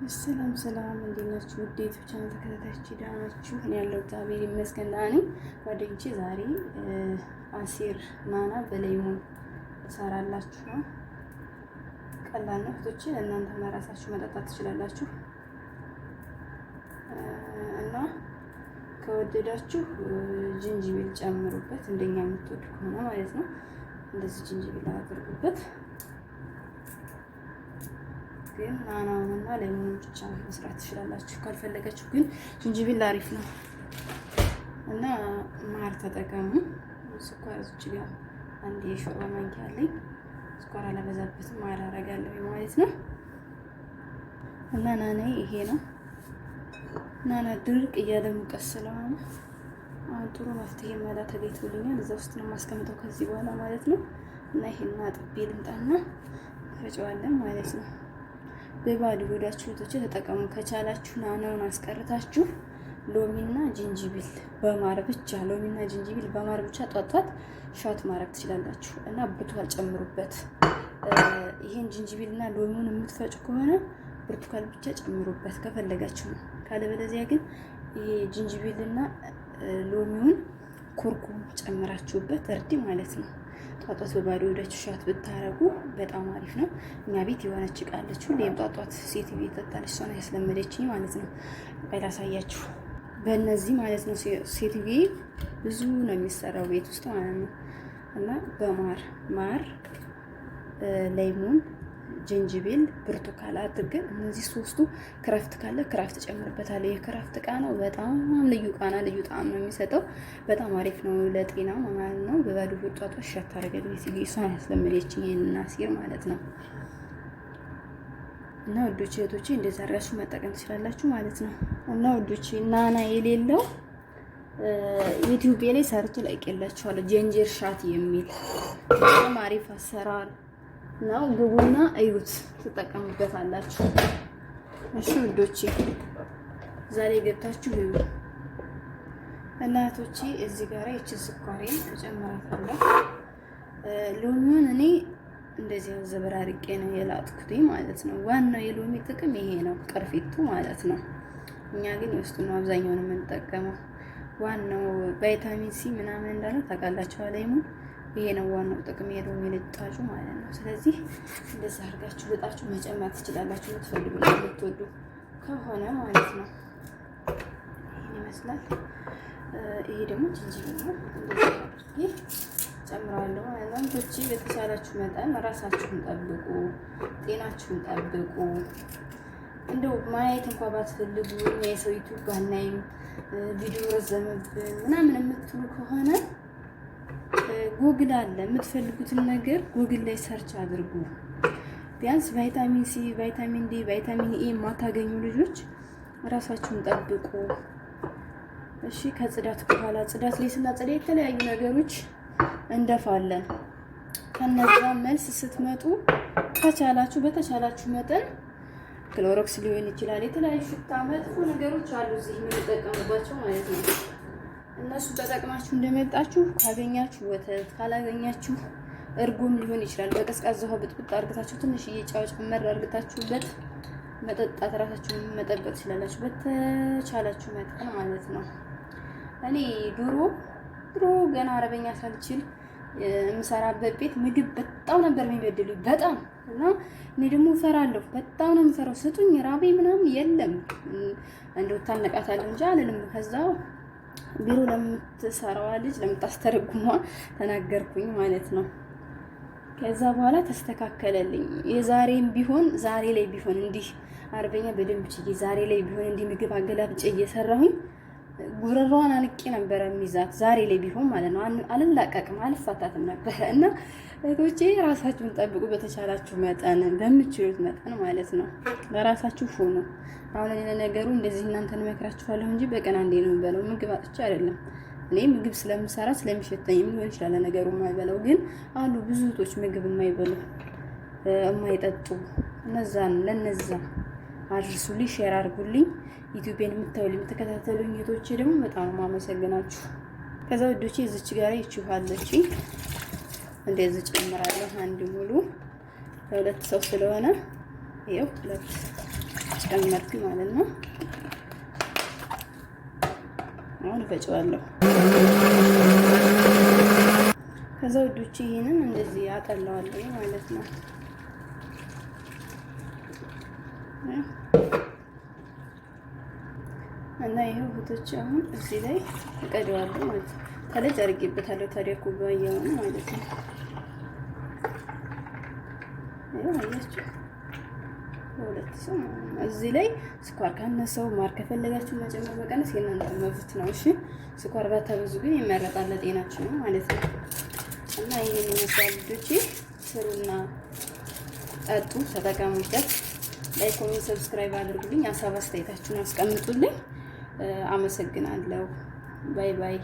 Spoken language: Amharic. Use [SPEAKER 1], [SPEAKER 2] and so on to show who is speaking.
[SPEAKER 1] ሰላም ሰላም፣ እንዴት ናችሁ? ውዴት ብቻ ተከታታዮች ደህና ናችሁ? እኔ ያለው እግዚአብሔር ይመስገን ደህና ነኝ። ጓደኞቼ ዛሬ አሲር ናና በሌሞን እሰራላችሁ ነው። ቀላል ነው እህቶቼ፣ እናንተ ለራሳችሁ መጠጣት ትችላላችሁ እና ከወደዳችሁ ጅንጅብል ጨምሩበት፣ እንደኛ የምትወዱ ከሆነ ማለት ነው። እንደዚህ ጅንጅብል አድርጉበት። ግን ናናውንና ሌሞኑን ብቻ መስራት ትችላላችሁ። ካልፈለጋችሁ ግን ጅንጅብል አሪፍ ነው እና ማር ተጠቀሙ። ስኳር እዚህ ጋር አንድ የሾርባ ማንኪያ አለኝ። ስኳር አላበዛበትም፣ ማር አደርጋለሁ ማለት ነው። እና ናናዬ ይሄ ነው። ናና ድርቅ እያለ ሙቀት ስለሆነ አሁን ጥሩ መፍትሄ መላ ተገኝቶልኛል። እዛ ውስጥ ነው የማስቀምጠው ከዚህ በኋላ ማለት ነው። እና ይሄን አጥቤ ልምጣና ፈጨዋለን ማለት ነው። በባዶ ሆዳችሁ እህቶቼ ተጠቀሙ። ከቻላችሁ ናናውን አስቀርታችሁ ሎሚና ጅንጅብል በማር ብቻ ሎሚና ጅንጅብል በማር ብቻ ጧጧት ሻት ማድረግ ትችላላችሁ እና ብርቱካን ጨምሩበት። ይሄን ጅንጅብልና ሎሚውን የምትፈጩ ከሆነ ብርቱካን ብቻ ጨምሩበት ከፈለጋችሁ ነው። ካለበለዚያ ግን ይሄ ጅንጅብልና ሎሚውን ኩርኩም ጨምራችሁበት እርድ ማለት ነው። ጧጧት በባዶ ወዳችሁ ሻት ብታረጉ በጣም አሪፍ ነው። እኛ ቤት የሆነች እቃ አለች፣ ሁሌም ጧጧት ሴት ቤት ጠጣለች። እሷ ነው ያስለመደችኝ ማለት ነው። ቆይ ላሳያችሁ። በእነዚህ ማለት ነው ሴት ቤት ብዙ ነው የሚሰራው ቤት ውስጥ ማለት ነው። እና በማር ሌሞን፣ ጅንጅብል፣ ብርቱካን አድርገን እነዚህ ሶስቱ ክራፍት ካለ ክራፍት ጨምርበታለሁ። የክራፍት እቃ ነው። በጣም ልዩ ቃና ልዩ ጣዕም ነው የሚሰጠው። በጣም አሪፍ ነው ለጤና ማለት ነው። በባዶ ሆድ ጧጧት ሻት ታደርጋለች። እሷን ያስለመደችኝ ይሄን አሲር ማለት ነው። እና ወዶቼ እህቶቼ እንደዛ አድርጋችሁ መጠቀም ትችላላችሁ ማለት ነው። እና ወዶቼ ናና የሌለው ዩቲዩብ ላይ ሰርች ላይቀላችኋለሁ ጂንጀር ሻት የሚል በጣም አሪፍ አሰራር ነው። ግቡና እዩት፣ ትጠቀሙበታላችሁ። እሺ ውዶቼ ዛሬ ገብታችሁ እዩ። እናቶቼ እዚህ ጋር እቺ ስኳሬን እጨምራታለሁ። ሎሚውን እኔ እንደዚህ ዘበራርቄ ነው የላጥኩት ማለት ነው። ዋናው የሎሚ ጥቅም ይሄ ነው፣ ቅርፊቱ ማለት ነው። እኛ ግን ውስጡ ነው አብዛኛው ነው የምንጠቀመው። ዋናው ቫይታሚን ሲ ምናምን እንዳለ ታውቃላችሁ። ሌሞን ይሄ ነው ዋናው ጥቅም የሎሚ ልጣጩ ማለት ነው። ስለዚህ እንደዛ አድርጋችሁ ልጣችሁ መጨመር ትችላላችሁ የምትፈልጉ ነው የምትወዱ ከሆነ ማለት ነው። ይሄን ይመስላል። ይሄ ደግሞ ጅንጅብል ነው። እንደዚህ አድርጌ ጨምራለሁ ማለት ነው። እቺ በተቻላችሁ መጠን ራሳችሁን ጠብቁ፣ ጤናችሁን ጠብቁ። እንደው ማየት እንኳን ባትፈልጉ የሰው ዩቲዩብ ባናይም ቪዲዮ ረዘመብን ምናምን የምትሉ ከሆነ ጉግል አለ። የምትፈልጉትን ነገር ጉግል ላይ ሰርች አድርጉ። ቢያንስ ቫይታሚን ሲ፣ ቫይታሚን ዲ፣ ቫይታሚን ኤ የማታገኙ ልጆች ራሳችሁን ጠብቁ። እሺ ከጽዳት በኋላ ጽዳት ላይ ስናጸዳ የተለያዩ ነገሮች እንደፋለን። ከነዛ መልስ ስትመጡ ከቻላችሁ በተቻላችሁ መጠን ክሎሮክስ ሊሆን ይችላል፣ የተለያዩ ሽታ መጥፎ ነገሮች አሉ እዚህ የምንጠቀምባቸው ማለት ነው። እነሱ ተጠቅማችሁ እንደመጣችሁ ካገኛችሁ ወተት፣ ካላገኛችሁ እርጎም ሊሆን ይችላል። በቀዝቃዛ ውሃ ብጥብጥ አርግታችሁ ትንሽዬ ጨው ጨመር አርግታችሁበት መጠጣት ራሳችሁን መጠበቅ ትችላላችሁ በተቻላችሁ መጠን ማለት ነው። እኔ ድሮ ገና አረበኛ ሳልችል የምሰራበት ቤት ምግብ በጣም ነበር የሚበድሉኝ በጣም እና እኔ ደግሞ እፈራለሁ። በጣም ነው የምፈራው። ስጡኝ ራቤ ምናምን የለም እንደው ታነቃታለሁ እንጂ አልልም። ከዛ ቢሮ ለምትሰራዋ ልጅ ለምታስተረጉሟ ተናገርኩኝ ማለት ነው። ከዛ በኋላ ተስተካከለልኝ። የዛሬም ቢሆን ዛሬ ላይ ቢሆን እንዲህ አረበኛ በደንብ ችዬ ዛሬ ላይ ቢሆን እንዲህ ምግብ አገላብጬ እየሰራሁኝ ጉረሯን አንቄ ነበረ የሚይዛት ዛሬ ላይ ቢሆን ማለት ነው። አልላቀቅም፣ አልፋታትም ነበረ። እና እህቶቼ ራሳችሁን ጠብቁ በተቻላችሁ መጠን በምትችሉት መጠን ማለት ነው። ለራሳችሁ ሁኑ። አሁን እኔ ነገሩ እንደዚህ እናንተን እመክራችኋለሁ እንጂ በቀን አንዴ ነው የምበለው። ምግብ አጥቼ አይደለም። እኔ ምግብ ስለምሰራ ስለሚሸተኝም ሊሆን ይችላል ነገሩ የማይበላው። ግን አሉ ብዙ እህቶች ምግብ የማይበሉ የማይጠጡ። ለነዛ አድርሱልኝ፣ ሼር አድርጉልኝ። ዩቲዩብን የምታዩልኝ የምትከታተሉኝ እህቶቼ ደግሞ በጣም ማመሰግናችሁ። ከዛ ወዶቼ እዚች ጋር ይችኋለች እንደዚህ ጨምራለሁ። አንድ ሙሉ ለሁለት ሰው ስለሆነ ይኸው ሁለት ጨመርኩኝ ማለት ነው። አሁን ፈጨዋለሁ። ከዛ ውዶቼ ይሄንን እንደዚህ አጠላዋለሁ ማለት ነው። እና ይሄው እህቶቼ አሁን እዚህ ላይ እቀደዋለሁ ማለት ነው። ከላይ አድርጌበታለሁ ታዲያ ኩባያውን ማለት ነው። ይሄው አያችሁ ሁለት ሰው እዚህ ላይ ስኳር ካነሰው ማር ከፈለጋችሁ መጨመር መቀነስ የእናንተ መብት ነው። እሺ ስኳር ባታበዙ ግን ይመረጣል ለጤናችሁ ነው ማለት ነው። እና ይሄን ይመስላል ልጆቼ፣ ስሩና ጠጡ፣ ተጠቀሙበት። ላይክ፣ ኮሜንት፣ ሰብስክራይብ አድርጉልኝ። ሀሳብ አስተያየታችሁን አስቀምጡልኝ። አመሰግናለሁ። ባይ ባይ።